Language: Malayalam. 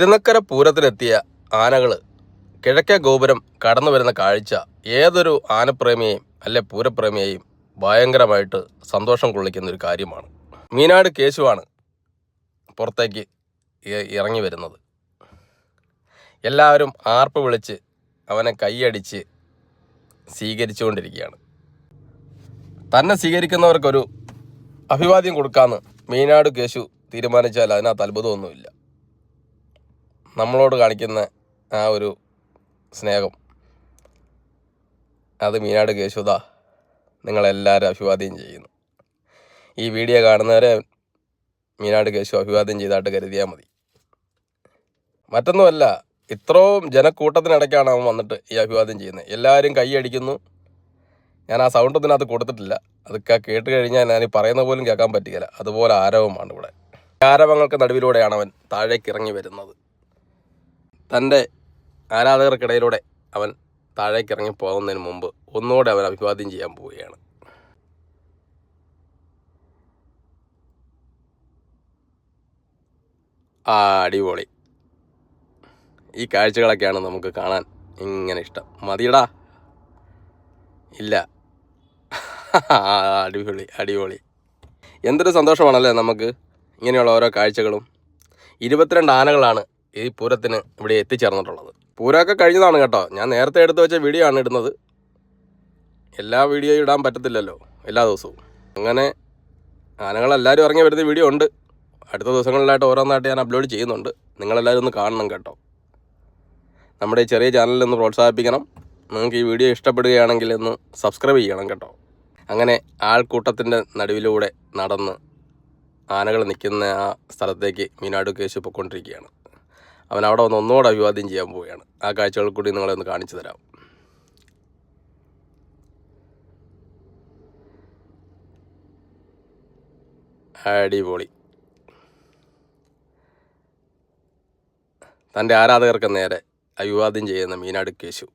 തിരുനക്കര പൂരത്തിനെത്തിയ ആനകൾ കിഴക്കേ ഗോപുരം കടന്നു വരുന്ന കാഴ്ച ഏതൊരു ആനപ്രേമിയെയും അല്ലെ പൂരപ്രേമിയെയും ഭയങ്കരമായിട്ട് സന്തോഷം കൊള്ളിക്കുന്ന ഒരു കാര്യമാണ്. മീനാട് കേശുവാണ് പുറത്തേക്ക് ഇറങ്ങി വരുന്നത്. എല്ലാവരും ആർപ്പ് വിളിച്ച് അവനെ കൈയടിച്ച് സ്വീകരിച്ചുകൊണ്ടിരിക്കുകയാണ്. തന്നെ സ്വീകരിക്കുന്നവർക്കൊരു അഭിവാദ്യം കൊടുക്കാമെന്ന് മീനാട് കേശു തീരുമാനിച്ചാൽ അതിനകത്ത് അത്ഭുതമൊന്നുമില്ല. നമ്മളോട് കാണിക്കുന്ന ആ ഒരു സ്നേഹം അത് മീനാട് കേശുദാ നിങ്ങളെല്ലാവരും അഭിവാദ്യം ചെയ്യുന്നു. ഈ വീഡിയോ കാണുന്നവരെ മീനാട് കേശു അഭിവാദ്യം ചെയ്തായിട്ട് കരുതിയാൽ മതി. മറ്റൊന്നുമല്ല, ഇത്രയും ജനക്കൂട്ടത്തിനിടയ്ക്കാണ് അവൻ വന്നിട്ട് ഈ അഭിവാദ്യം ചെയ്യുന്നത്. എല്ലാവരും കൈയടിക്കുന്നു. ഞാൻ ആ സൗണ്ട് ഇതിനകത്ത് കൊടുത്തിട്ടില്ല. അതൊക്കെ കേട്ട് കഴിഞ്ഞാൽ ഞാൻ ഈ പറയുന്ന പോലും കേൾക്കാൻ പറ്റുകയില്ല. അതുപോലെ ആരവമാണ് ഇവിടെ. ആരവങ്ങൾക്ക് നടുവിലൂടെയാണ് അവൻ താഴേക്ക് ഇറങ്ങി വരുന്നത്. തൻ്റെ ആരാധകർക്കിടയിലൂടെ അവൻ താഴേക്ക് ഇറങ്ങി പോകുന്നതിന് മുമ്പ് ഒന്നുകൂടെ അവൻ അഭിവാദ്യം ചെയ്യാൻ പോവുകയാണ്. അടിപൊളി. ഈ കാഴ്ചകളൊക്കെയാണ് നമുക്ക് കാണാൻ ഇങ്ങനെ ഇഷ്ടം. മതിയടാ? ഇല്ല. അടിപൊളി അടിപൊളി. എന്തൊരു സന്തോഷമാണല്ലേ നമുക്ക് ഇങ്ങനെയുള്ള ഓരോ കാഴ്ചകളും. 22 ആനകളാണ് ഈ പൂരത്തിന് ഇവിടെ എത്തിച്ചേർന്നിട്ടുള്ളത്. പൂരമൊക്കെ കഴിഞ്ഞതാണ് കേട്ടോ. ഞാൻ നേരത്തെ എടുത്തു വെച്ച വീഡിയോ ആണ് ഇടുന്നത്. എല്ലാ വീഡിയോയും ഇടാൻ പറ്റത്തില്ലല്ലോ എല്ലാ ദിവസവും. അങ്ങനെ ആനകളെല്ലാവരും ഇറങ്ങി വരുന്ന വീഡിയോ ഉണ്ട്. അടുത്ത ദിവസങ്ങളിലായിട്ട് ഓരോന്നായിട്ട് ഞാൻ അപ്ലോഡ് ചെയ്യുന്നുണ്ട്. നിങ്ങളെല്ലാവരും ഒന്ന് കാണണം കേട്ടോ. നമ്മുടെ ഈ ചെറിയ ചാനലിൽ ഒന്ന് പ്രോത്സാഹിപ്പിക്കണം. നിങ്ങൾക്ക് ഈ വീഡിയോ ഇഷ്ടപ്പെടുകയാണെങ്കിൽ ഒന്ന് സബ്സ്ക്രൈബ് ചെയ്യണം കേട്ടോ. അങ്ങനെ ആൾക്കൂട്ടത്തിൻ്റെ നടുവിലൂടെ നടന്ന് ആനകൾ നിൽക്കുന്ന ആ സ്ഥലത്തേക്ക് മീനാട് കേശു പൊയ്ക്കൊണ്ടിരിക്കുകയാണ്. അവൻ അവിടെ വന്ന് ഒന്നുകൂടെ അഭിവാദ്യം ചെയ്യാൻ പോവുകയാണ്. ആ കാഴ്ചകൾ കൂടി നിങ്ങളെ ഒന്ന് കാണിച്ചു തരാം. അടിപൊളി. തൻ്റെ ആരാധകർക്ക് നേരെ അഭിവാദ്യം ചെയ്യുന്ന മീനാട് കേശു.